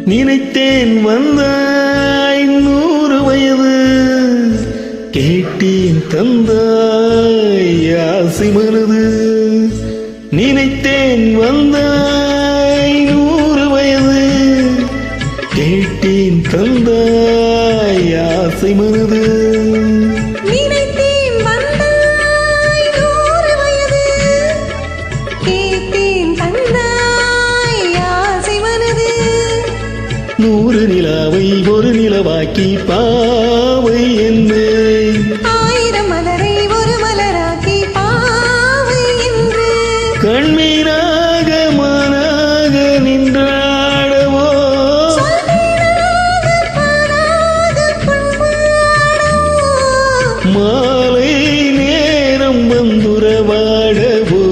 நினைத்தேன் வந்தாய் 100 வயது, கேட்டேன் தந்தாய் ஆசை மனது. நினைத்தேன் வந்தாய் 100 வயது, கேட்டேன் தந்தாய் ஆசை மனது. நூறு நிலாவை ஒரு நிலவாக்கி பாவை என்னை, 1000 மலரை ஒரு மலராக்கி பாவை என்று, கண்ணீராக மானாக நின்றாடவோ, மாலை நேரம் வந்துறவாடவோ,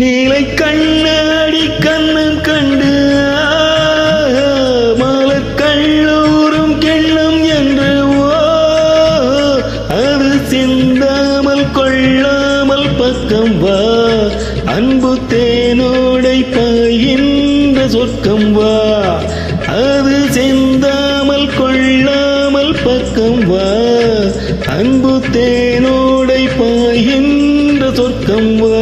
நீலை கண்ணாடி கண்ணம் கண்டு மலக்கல்லூரும் கெண்ணம் என்று, அது சிந்தாமல் கொள்ளாமல் பக்கம் வா, அன்பு தேனோடை பாய்கின்ற சொர்க்கம் வா, அது சிந்தாமல் கொள்ளாமல் பக்கம் வா, அன்பு தேனோடை பாய்கின்ற சொர்க்கம் வா.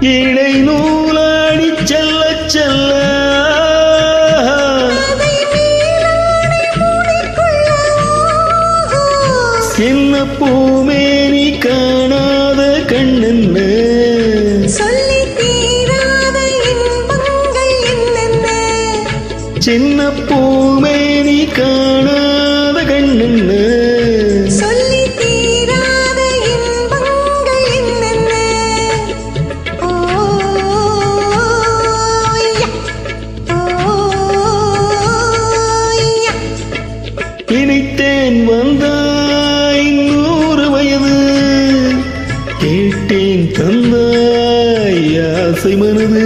இழை நூலாடி செல்ல செல்ல, சின்ன பூமேனி காணாத கண்ணென்ன, சொல்லி தீராத இன்பங்கள் என்னென்ன, சின்ன பூமேனி காணாத கண்ணென்ன, சொல்லி தீராத இன்பங்கள் என்னென்ன. நினைத்தேன் வந்தாய் 100 வயது, கேட்டேன் தந்தாய் ஆசை மனது.